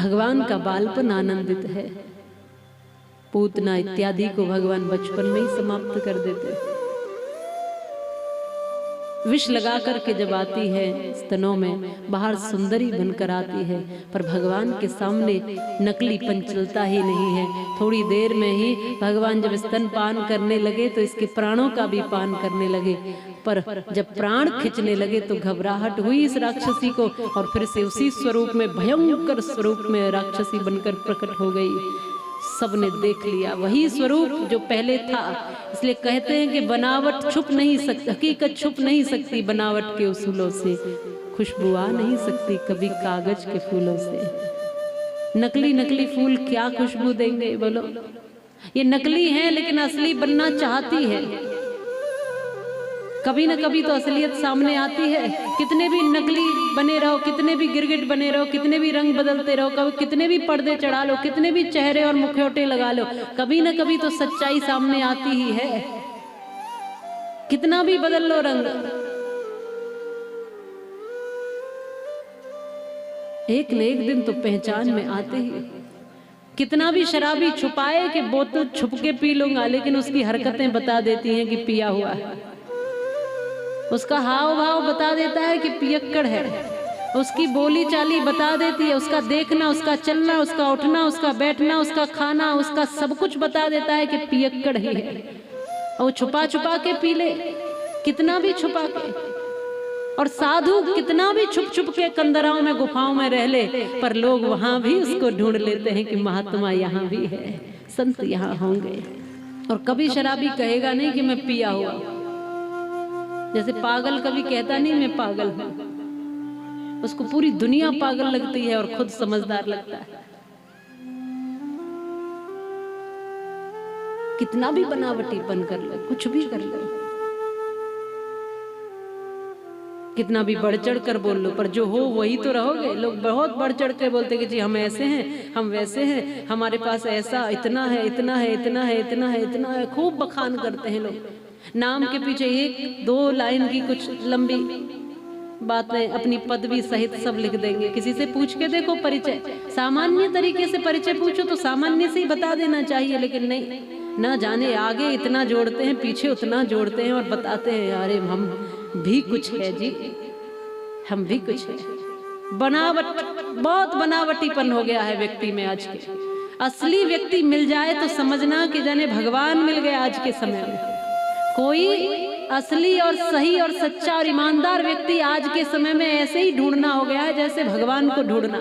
भगवान का बालपन आनंदित है। पूतना इत्यादि को भगवान बचपन में ही समाप्त कर देते हैं। विष लगा करके जब आती है स्तनों में, बाहर सुंदरी बनकर आती है, पर भगवान के सामने नकलीपन चलता ही नहीं है। थोड़ी देर में ही भगवान जब स्तन पान करने लगे तो इसके प्राणों का भी पान करने लगे, पर जब प्राण खींचने लगे तो घबराहट हुई इस राक्षसी को, और फिर से उसी स्वरूप में, भयंकर स्वरूप में राक्षसी बनकर प्रकट हो गई। सबने देख लिया वही स्वरूप जो पहले था। इसलिए कहते हैं कि बनावट छुप नहीं सकती, हकीकत छुप नहीं सकती बनावट के उसूलों से, खुशबू आ नहीं सकती कभी कागज के फूलों से। नकली नकली फूल क्या खुशबू देंगे बोलो? ये नकली है लेकिन असली बनना चाहती है। कभी न कभी तो असलियत सामने आती है। कितने भी नकली बने रहो, कितने भी गिरगिट बने रहो, कितने भी रंग बदलते रहो, कितने भी पर्दे चढ़ा लो, कितने भी चेहरे और मुखौटे लगा लो, कभी न कभी तो सच्चाई सामने आती ही है। कितना भी बदल लो रंग, एक न एक दिन तो पहचान में आते ही। कितना भी शराबी छुपाए कि बोतल छुप के पी लूंगा, लेकिन उसकी हरकतें बता देती हैं कि पिया हुआ है। उसका हाव भाव बता देता है कि पियक्कड़ है। उसकी बोली चाली बता देती है, उसका देखना, उसका चलना, उसका उठना, उसका बैठना, उसका खाना, उसका सब कुछ बता देता है कि पियक्कड़ ही है। और छुपा छुपा के पी ले, कितना भी छुपा के। और साधु कितना भी छुप छुप के कंदराओं में, गुफाओं में रह ले, पर लोग वहां भी उसको ढूंढ लेते हैं कि महात्मा यहाँ भी है, संत यहाँ होंगे। और कभी शराबी कहेगा नहीं कि मैं पिया हुआ। जैसे पागल कभी कहता नहीं मैं पागल हूं, उसको पूरी दुनिया पागल लगती है और खुद समझदार लगता है। कितना भी बनावटीपन कर ले, कुछ भी कर ले, कितना भी बढ़ चढ़ कर बोल लो, पर जो हो वही तो रहोगे। लोग बहुत बढ़ चढ़ कर बोलते कि जी हम ऐसे हैं, हम वैसे हैं, हमारे पास ऐसा इतना है, इतना है, इतना है, इतना है, इतना है, खूब बखान करते हैं लोग। नाम के पीछे एक दो लाइन की कुछ लंबी बातें अपनी पदवी सहित सब लिख देंगे। किसी से पूछ के देखो परिचय, सामान्य तरीके से परिचय पूछो तो सामान्य से ही बता देना चाहिए, लेकिन नहीं, ना जाने आगे इतना जोड़ते हैं, पीछे उतना जोड़ते हैं और बताते हैं अरे हम भी कुछ है जी, हम भी कुछ है। बनावट, बहुत बनावटीपन हो गया है व्यक्ति में आज के। असली व्यक्ति मिल जाए तो समझना कि जाने भगवान मिल गया आज के समय में। कोई असली और सही और सच्चा और ईमानदार व्यक्ति आज के समय में ऐसे ही ढूंढना हो गया है जैसे भगवान को ढूंढना।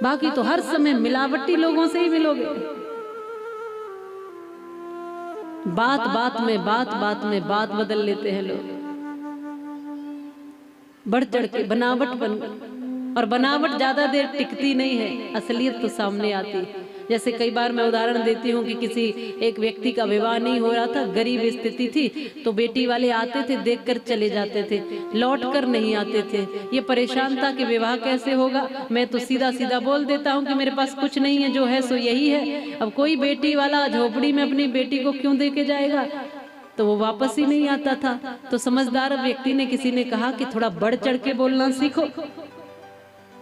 बाकी तो हर समय मिलावटी लोगों से ही मिलोगे। बात बात में, बात बात में बात बदल लेते हैं लोग, बढ़ चढ़ के बनावट बन। और बनावट ज्यादा देर टिकती नहीं है, असलियत तो सामने आती है। जैसे कई बार मैं उदाहरण देती हूँ कि किसी एक व्यक्ति का विवाह नहीं हो रहा था, गरीब स्थिति थी, तो बेटी वाले आते थे, देखकर चले जाते थे, लौट कर नहीं आते थे। ये परेशान था कि विवाह कैसे होगा। मैं तो सीधा सीधा बोल देता हूँ कि मेरे पास कुछ नहीं है, जो है सो यही है। अब कोई बेटी वाला झोपड़ी में अपनी बेटी को क्यों दे के जाएगा, तो वो वापस ही नहीं आता था। तो समझदार व्यक्ति ने, किसी ने कहा कि थोड़ा बढ़ चढ़ के बोलना सीखो।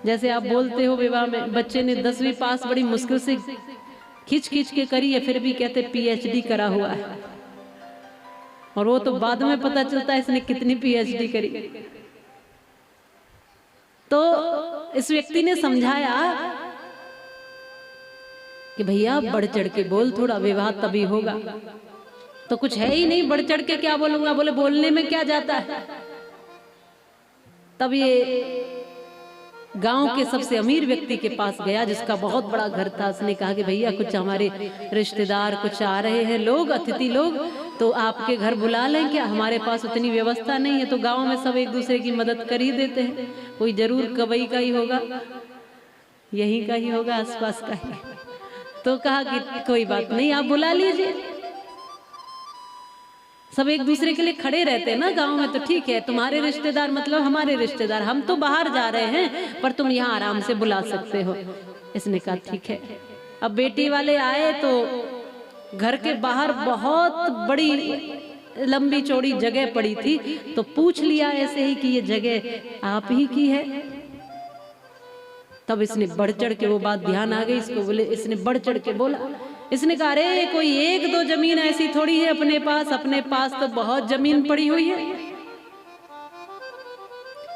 जैसे आप बोलते हो विवाह में, बच्चे ने 10वीं पास बड़ी मुश्किल से खींच खींच के करी है, फिर भी कहते PhD करा हुआ है। और वो तो बाद में पता चलता है इसने कितनी PhD करी। तो इस व्यक्ति ने समझाया कि भैया बढ़ चढ़ के बोल, थोड़ा विवाह तभी होगा। तो कुछ है ही नहीं, बढ़ चढ़ के क्या बोलूंगा। बोले बोलने में क्या जाता है। तब ये गांव के सबसे अमीर व्यक्ति के पास गया, जिसका बहुत बड़ा घर था। उसने कहा कि भैया कुछ हमारे रिश्तेदार कुछ आ रहे हैं लोग, अतिथि लोग, तो आपके घर बुला लें क्या? हमारे पास उतनी व्यवस्था नहीं है। तो गांव में सब एक दूसरे की मदद कर ही देते हैं, कोई जरूर कवई का ही होगा, यहीं का ही होगा, आसपास का ही। तो कहा कि कोई बात नहीं, आप बुला लीजिए। सब एक दूसरे के लिए खड़े रहते हैं ना गांव में, तो ठीक है, तुम्हारे रिश्तेदार मतलब हमारे रिश्तेदार, हम तो बाहर जा रहे हैं, पर तुम यहाँ आराम से बुला सकते हो। इसने कहा ठीक है। अब बेटी वाले आए तो घर के बाहर बहुत बड़ी लंबी चौड़ी जगह पड़ी थी, तो पूछ लिया ऐसे ही कि ये जगह आप ही की है। तब इसने बढ़ चढ़ के, वो बात ध्यान आ गई इसको, बोले इसने बढ़ चढ़ के बोला, इसने कहा अरे कोई एक दो जमीन ऐसी थोड़ी है अपने पास तो बहुत जमीन पड़ी हुई है।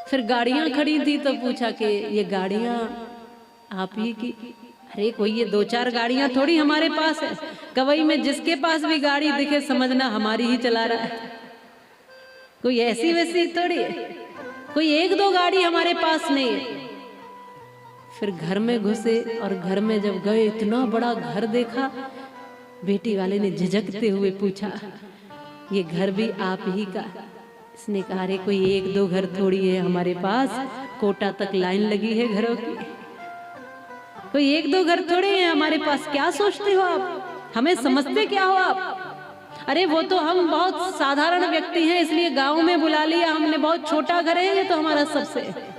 फिर गाड़ियां खड़ी थी तो पूछा कि ये गाड़ियां आप ही की? अरे कोई ये दो चार गाड़ियां थोड़ी हमारे पास है, कवई में जिसके पास भी गाड़ी दिखे समझना हमारी ही चला रहा है, कोई ऐसी वैसी थोड़ी है, कोई एक दो गाड़ी हमारे पास नहीं है। फिर घर में घुसे और घर में जब गए इतना बड़ा घर देखा, बेटी वाले ने झिझकते हुए पूछा ये घर भी आप ही का? इसने कहा अरे कोई एक दो घर थोड़ी है हमारे पास, कोटा तक लाइन लगी है घरों की, कोई एक दो घर थोड़े हैं हमारे पास, क्या सोचते हो आप, हमें समझते क्या हो आप? अरे वो तो हम बहुत साधारण व्यक्ति हैं इसलिए गांव में बुला लिया हमने, बहुत छोटा घर है ये तो हमारा सबसे।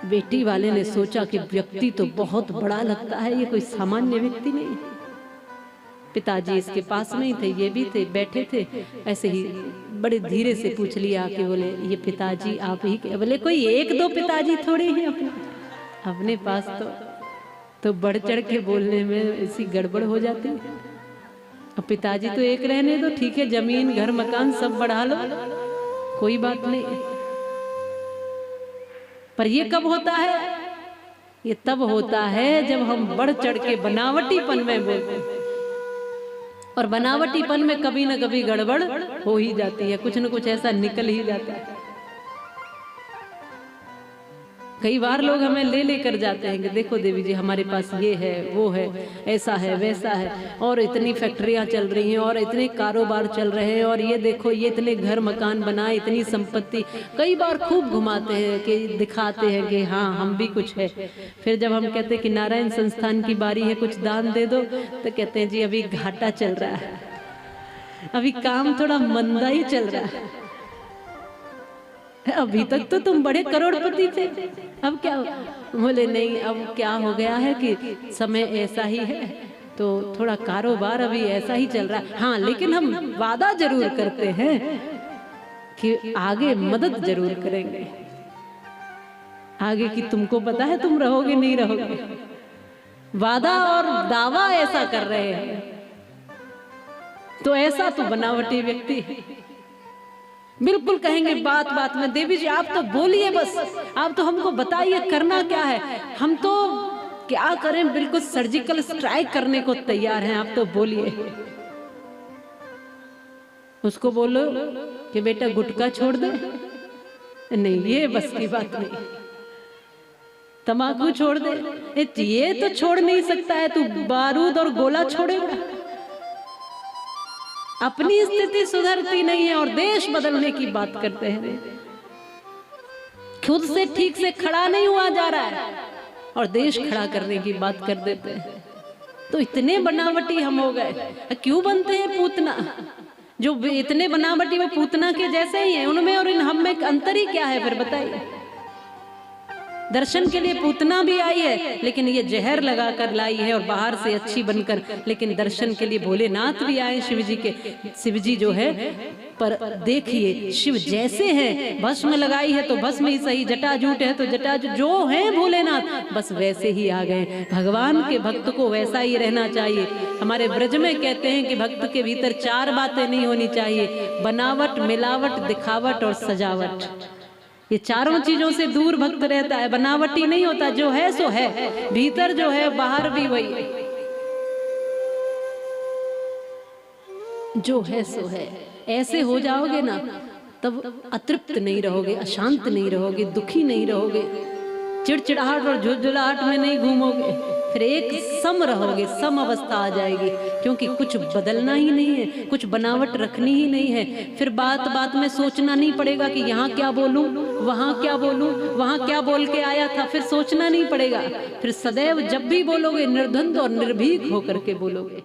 बेटी वाले ने सोचा कि व्यक्ति तो बहुत बड़ा लगता है, ये कोई सामान्य व्यक्ति नहीं। पिताजी इसके पास में ही थे, ये भी थे, बैठे थे, ऐसे ही बड़े धीरे से पूछ लिया कि बोले ये पिताजी आप ही के? बोले कोई एक दो पिताजी थोड़े हैं अपने पास तो बढ़ चढ़ के बोलने में ऐसी गड़बड़ हो जाती है। अब पिताजी तो एक रहने दो, ठीक है, जमीन घर मकान सब बढ़ा लो, कोई बात नहीं, पर ये कब होता है? ये तब होता है जब हम बढ़ चढ़ के बनावटीपन में बोलते हैं, और बनावटीपन में कभी ना कभी गड़बड़ हो ही जाती है, कुछ न कुछ ऐसा निकल ही जाता है। कई बार लोग हमें ले लेकर जाते हैं कि देखो देवी जी हमारे पास ये है वो है, ऐसा है वैसा है, और इतनी फैक्ट्रियां चल रही हैं और इतने कारोबार चल रहे हैं, और ये देखो ये इतने घर मकान बनाए, इतनी संपत्ति, कई बार खूब घुमाते हैं कि दिखाते हैं कि हाँ हम भी कुछ है। फिर जब हम कहते हैं कि नारायण संस्थान की बारी है कुछ दान दे दो, तो कहते हैं जी अभी घाटा चल रहा है, अभी काम थोड़ा मंदा ही चल रहा है, अभी तक तो तुम बड़े करोड़पति थे, अब क्या? बोले नहीं, अब क्या हो गया है कि समय ऐसा ही है तो थोड़ा कारोबार अभी ऐसा ही चल रहा है। हाँ लेकिन हम वादा जरूर करते हैं कि आगे मदद जरूर करेंगे। आगे की तुमको पता है तुम रहोगे नहीं रहोगे, वादा और दावा ऐसा कर रहे हैं, तो ऐसा तो बनावटी व्यक्ति है। बिल्कुल कहेंगे बात बात में देवी जी आप तो बोलिए, बस आप तो हमको बताइए करना क्या है, हम तो क्या करें, बिल्कुल सर्जिकल स्ट्राइक करने को तैयार हैं, आप तो बोलिए। उसको बोलो कि बेटा गुटखा छोड़ दे, नहीं ये बस की बात नहीं, तंबाकू छोड़ दे, ये तो छोड़ नहीं सकता है, तू बारूद और गोला छोड़ेगा? अपनी स्थिति सुधरती नहीं है और देश बदलने की बात करते हैं, खुद से ठीक से खड़ा नहीं हुआ जा रहा है और देश खड़ा करने की बात कर देते हैं। तो इतने बनावटी हम हो गए, क्यों बनते हैं पूतना? जो इतने बनावटी वो पूतना के जैसे ही हैं, उनमें और इन हम में अंतर ही क्या है? फिर बताइए। दर्शन के लिए पूतना भी आई है लेकिन ये जहर लगाकर लाई है और बाहर से अच्छी बनकर, लेकिन दर्शन के लिए भोलेनाथ भी आए शिव जी के, शिव जी जो है, पर देखिए शिव जैसे हैं, भस्म लगाई है तो भस्म ही सही, जटाजूट है तो जटाजूट, जो है भोलेनाथ बस वैसे ही आ गए। भगवान के भक्त को वैसा ही रहना चाहिए। हमारे ब्रज में कहते हैं कि भक्त के भीतर चार बातें नहीं होनी चाहिए, बनावट, मिलावट, दिखावट और सजावट। ये चारों चीजों से दूर भक्त रहता है, बनावटी नहीं होता, जो है सो है, भीतर जो है बाहर भी वही है, जो है सो है। ऐसे हो जाओगे ना तब अतृप्त नहीं रहोगे, अशांत नहीं रहोगे, दुखी नहीं रहोगे, चिड़चिड़ाहट और झुलझुलाहट में नहीं घूमोगे, फिर एक सम रहोगे, सम अवस्था आ जाएगी, क्योंकि कुछ बदलना ही नहीं है, कुछ बनावट रखनी ही नहीं है। फिर बात बात में सोचना नहीं पड़ेगा कि यहाँ क्या बोलूं, वहाँ क्या बोलूं, वहाँ क्या बोल के आया था, फिर सोचना नहीं पड़ेगा। फिर सदैव जब भी बोलोगे निर्द्वंद और निर्भीक होकर के बोलोगे।